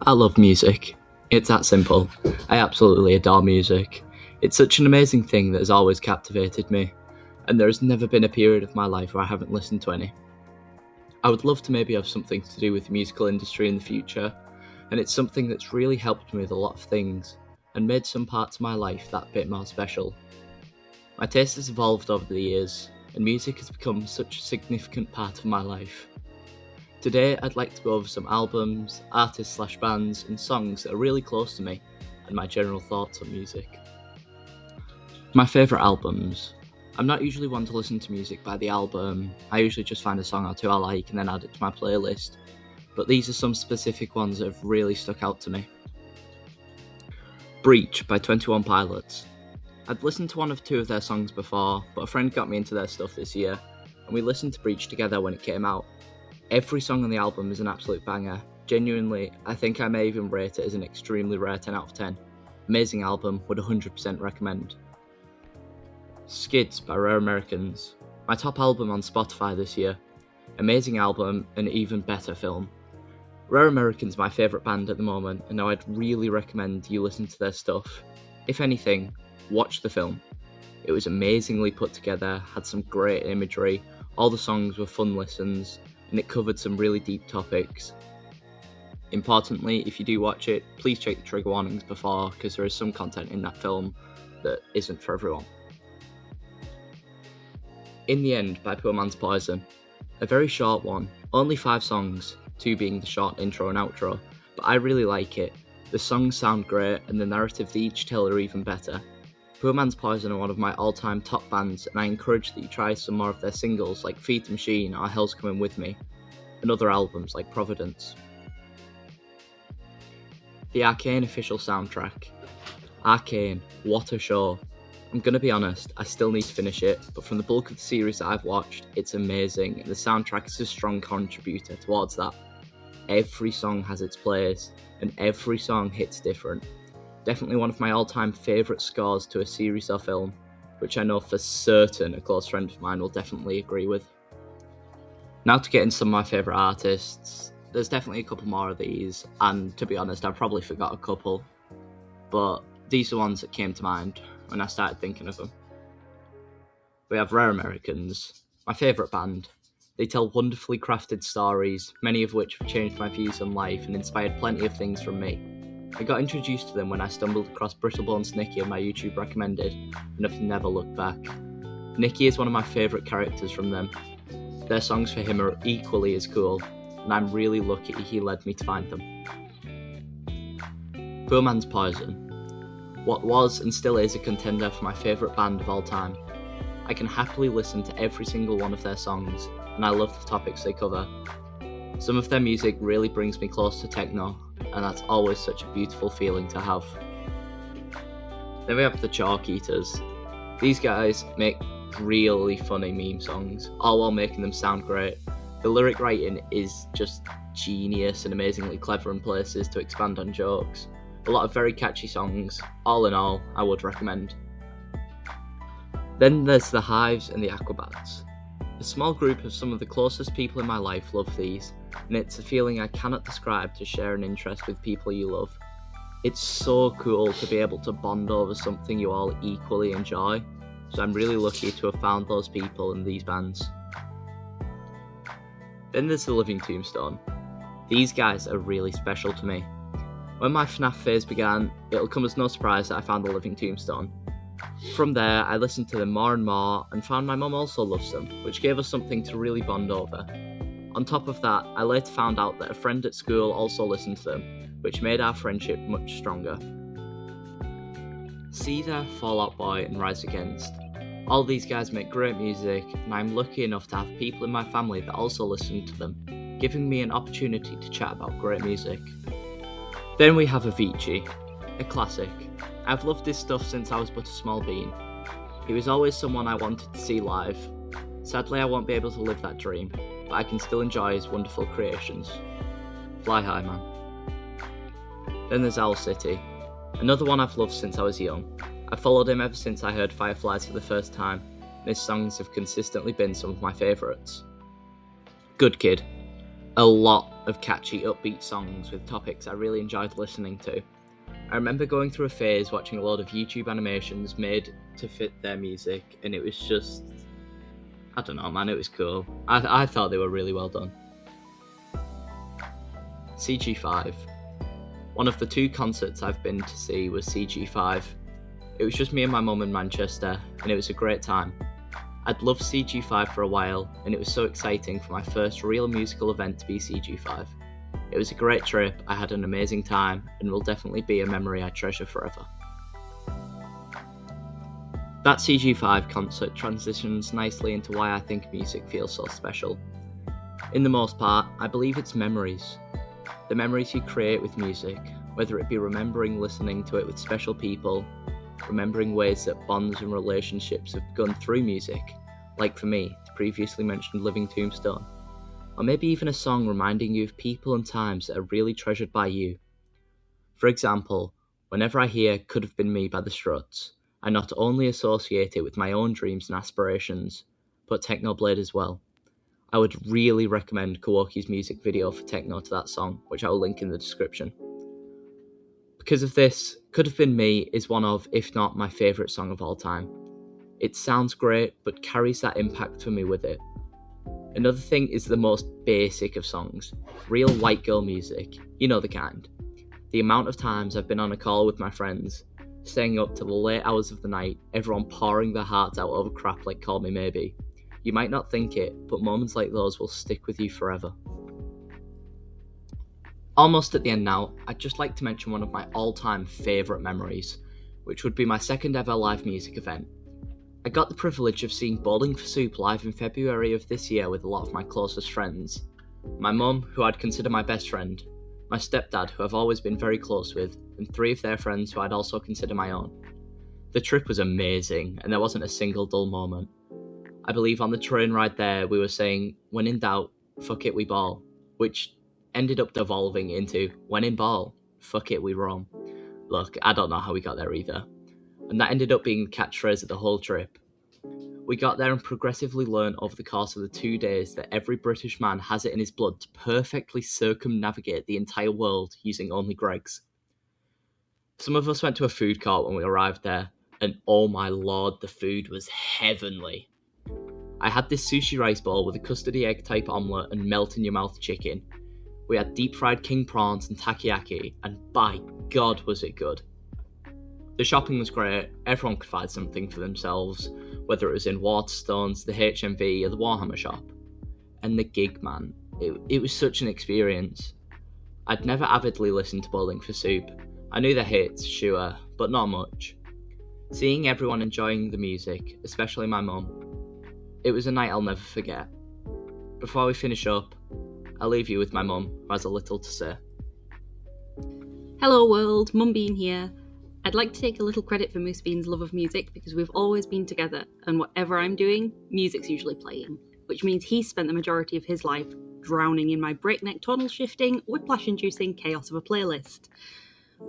I love music. It's that simple. I absolutely adore music. It's such an amazing thing that has always captivated me, and there has never been a period of my life where I haven't listened to any. I would love to maybe have something to do with the musical industry in the future, and it's something that's really helped me with a lot of things, and made some parts of my life that bit more special. My taste has evolved over the years, and music has become such a significant part of my life. Today, I'd like to go over some albums, artists/bands, and songs that are really close to me, and my general thoughts on music. My favourite albums. I'm not usually one to listen to music by the album. I usually just find a song or two I like and then add it to my playlist. But these are some specific ones that have really stuck out to me. Breach by 21 Pilots. I'd listened to one of two of their songs before, but a friend got me into their stuff this year, and we listened to Breach together when it came out. Every song on the album is an absolute banger. Genuinely, I think I may even rate it as an extremely rare 10 out of 10. Amazing album, would 100% recommend. Skids by Rare Americans. My top album on Spotify this year. Amazing album, an even better film. Rare Americans my favourite band at the moment, and I'd really recommend you listen to their stuff. If anything, watch the film. It was amazingly put together, had some great imagery, all the songs were fun listens, and it covered some really deep topics. Importantly, if you do watch it, please check the trigger warnings before, because there is some content in that film that isn't for everyone. In the End by Poor Man's Poison. A very short one, only 5 songs, 2 being the short intro and outro, but I really like it. The songs sound great, and the narrative they each tell are even better. Poor Man's Poison are one of my all-time top bands, and I encourage that you try some more of their singles like Feed the Machine or Hell's Coming With Me, and other albums like Providence. The Arcane official soundtrack. Arcane, what a show. I'm gonna be honest, I still need to finish it, but from the bulk of the series that I've watched, it's amazing, and the soundtrack is a strong contributor towards that. Every song has its place, and every song hits different. Definitely one of my all-time favourite scores to a series or film, which I know for certain a close friend of mine will definitely agree with. Now to get into some of my favourite artists. There's definitely a couple more of these, and to be honest, I probably forgot a couple, but these are ones that came to mind when I started thinking of them. We have Rare Americans, my favourite band. They tell wonderfully crafted stories, many of which have changed my views on life and inspired plenty of things from me. I got introduced to them when I stumbled across Brittlebones Nicky on my YouTube recommended, and have never looked back. Nicky is one of my favourite characters from them. Their songs for him are equally as cool, and I'm really lucky he led me to find them. Poor Man's Poison. What was and still is a contender for my favourite band of all time. I can happily listen to every single one of their songs, and I love the topics they cover. Some of their music really brings me close to techno, and that's always such a beautiful feeling to have. Then we have the Chalk Eaters. These guys make really funny meme songs, all while making them sound great. The lyric writing is just genius and amazingly clever in places to expand on jokes. A lot of very catchy songs. All in all, I would recommend. Then there's the Hives and the Aquabats. A small group of some of the closest people in my life love these, and it's a feeling I cannot describe to share an interest with people you love. It's so cool to be able to bond over something you all equally enjoy, so I'm really lucky to have found those people in these bands. Then there's the Living Tombstone. These guys are really special to me. When my FNAF phase began, it'll come as no surprise that I found the Living Tombstone. From there, I listened to them more and more, and found my mum also loves them, which gave us something to really bond over. On top of that, I later found out that a friend at school also listened to them, which made our friendship much stronger. Seether, Fall Out Boy, and Rise Against. All these guys make great music, and I'm lucky enough to have people in my family that also listen to them, giving me an opportunity to chat about great music. Then we have Avicii, a classic. I've loved his stuff since I was but a small bean. He was always someone I wanted to see live. Sadly, I won't be able to live that dream, but I can still enjoy his wonderful creations. Fly high, man. Then there's Owl City, another one I've loved since I was young. I've followed him ever since I heard Fireflies for the first time, and his songs have consistently been some of my favourites. Good Kid. A lot of catchy, upbeat songs with topics I really enjoyed listening to. I remember going through a phase watching a lot of YouTube animations made to fit their music, and it was just, I don't know, man, it was cool. I thought they were really well done. CG5. One of the 2 concerts I've been to see was CG5. It was just me and my mum in Manchester, and it was a great time. I'd loved CG5 for a while, and it was so exciting for my first real musical event to be CG5. It was a great trip, I had an amazing time, and will definitely be a memory I treasure forever. That CG5 concert transitions nicely into why I think music feels so special. In the most part, I believe it's memories. The memories you create with music, whether it be remembering listening to it with special people, remembering ways that bonds and relationships have begun through music, like for me, the previously mentioned Living Tombstone, or maybe even a song reminding you of people and times that are really treasured by you. For example, whenever I hear Could Have Been Me by the Struts, I not only associate it with my own dreams and aspirations, but Technoblade as well. I would really recommend Kawoki's music video for Techno to that song, which I will link in the description. Because of this, Could Have Been Me is one of, if not my favourite song of all time. It sounds great, but carries that impact for me with it. Another thing is the most basic of songs, real white girl music, you know the kind. The amount of times I've been on a call with my friends, staying up till the late hours of the night, everyone pouring their hearts out over crap like Call Me Maybe. You might not think it, but moments like those will stick with you forever. Almost at the end now, I'd just like to mention one of my all-time favourite memories, which would be my second ever live music event. I got the privilege of seeing Bowling for Soup live in February of this year with a lot of my closest friends. My mum, who I'd consider my best friend, my stepdad, who I've always been very close with, and 3 of their friends who I'd also consider my own. The trip was amazing, and there wasn't a single dull moment. I believe on the train ride there we were saying, when in doubt, fuck it we ball, which ended up devolving into, when in ball, fuck it we roam. Look, I don't know how we got there either. And that ended up being the catchphrase of the whole trip. We got there and progressively learned over the course of the 2 days that every British man has it in his blood to perfectly circumnavigate the entire world using only Greggs. Some of us went to a food court when we arrived there, and oh my lord, the food was heavenly. I had this sushi rice bowl with a custardy egg type omelette and melt in your mouth chicken. We had deep fried king prawns and takoyaki, and by God was it good. The shopping was great, everyone could find something for themselves, whether it was in Waterstones, the HMV or the Warhammer shop. And the gig, man, it was such an experience. I'd never avidly listened to Bowling for Soup. I knew the hits, sure, but not much. Seeing everyone enjoying the music, especially my mum, it was a night I'll never forget. Before we finish up, I'll leave you with my mum, who has a little to say. Hello world, Mum Bean here. I'd like to take a little credit for Moose Bean's love of music because we've always been together, and whatever I'm doing, music's usually playing, which means he's spent the majority of his life drowning in my breakneck tonal shifting, whiplash-inducing chaos of a playlist.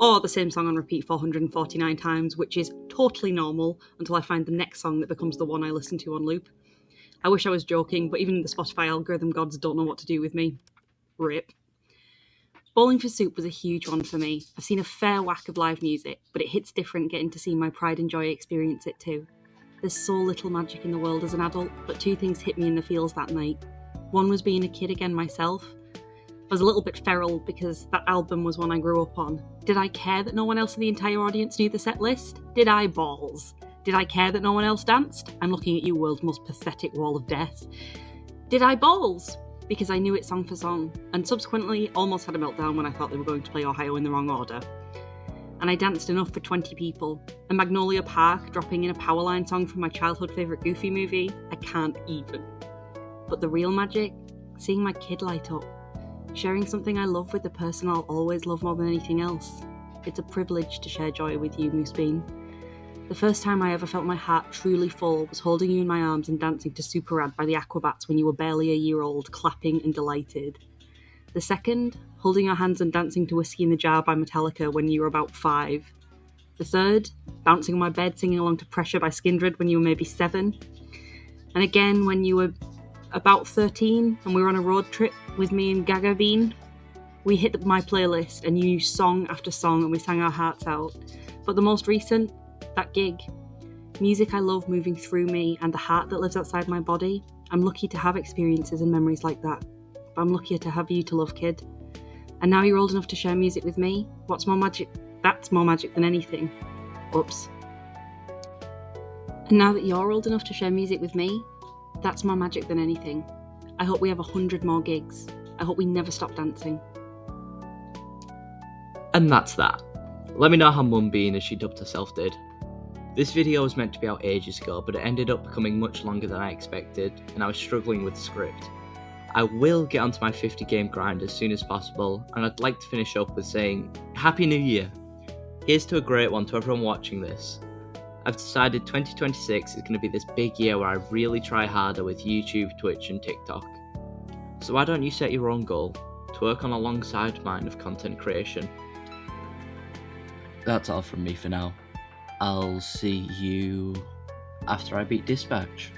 Or the same song on repeat 449 times, which is totally normal until I find the next song that becomes the one I listen to on loop. I wish I was joking, but even the Spotify algorithm gods don't know what to do with me. RIP. Bowling for Soup was a huge one for me. I've seen a fair whack of live music, but it hits different getting to see my pride and joy experience it too. There's so little magic in the world as an adult, but 2 things hit me in the feels that night. One was being a kid again myself. I was a little bit feral because that album was one I grew up on. Did I care that no one else in the entire audience knew the set list? Did I balls? Did I care that no one else danced? I'm looking at you, world's most pathetic wall of death. Did I balls? Because I knew it song for song, and subsequently almost had a meltdown when I thought they were going to play Ohio in the wrong order. And I danced enough for 20 people. And Magnolia Park dropping in a Powerline song from my childhood favourite Goofy movie, I can't even. But the real magic? Seeing my kid light up. Sharing something I love with the person I'll always love more than anything else. It's a privilege to share joy with you, Moose Bean. The first time I ever felt my heart truly full was holding you in my arms and dancing to Super Rad by the Aquabats when you were barely a year old, clapping and delighted. The second, holding your hands and dancing to Whiskey in the Jar by Metallica when you were about 5. The third, bouncing on my bed singing along to Pressure by Skindred when you were maybe 7. And again when you were about 13 and we were on a road trip with me and Gaga Bean, We hit my playlist and you knew song after song and we sang our hearts out. But the most recent, that gig. Music I love moving through me and the heart that lives outside my body. I'm lucky to have experiences and memories like that. But I'm luckier to have you to love, kid. And now you're old enough to share music with me. What's more magic? That's more magic than anything. Oops. And now that you're old enough to share music with me, that's more magic than anything. I hope we have 100 more gigs. I hope we never stop dancing. And that's that. Let me know how Moonbeam, as she dubbed herself, did. This video was meant to be out ages ago, but it ended up becoming much longer than I expected, and I was struggling with the script. I will get onto my 50 game grind as soon as possible, and I'd like to finish up with saying, Happy New Year! Here's to a great one to everyone watching this. I've decided 2026 is going to be this big year where I really try harder with YouTube, Twitch and TikTok. So why don't you set your own goal to work on alongside mine of content creation? That's all from me for now. I'll see you after I beat Dispatch.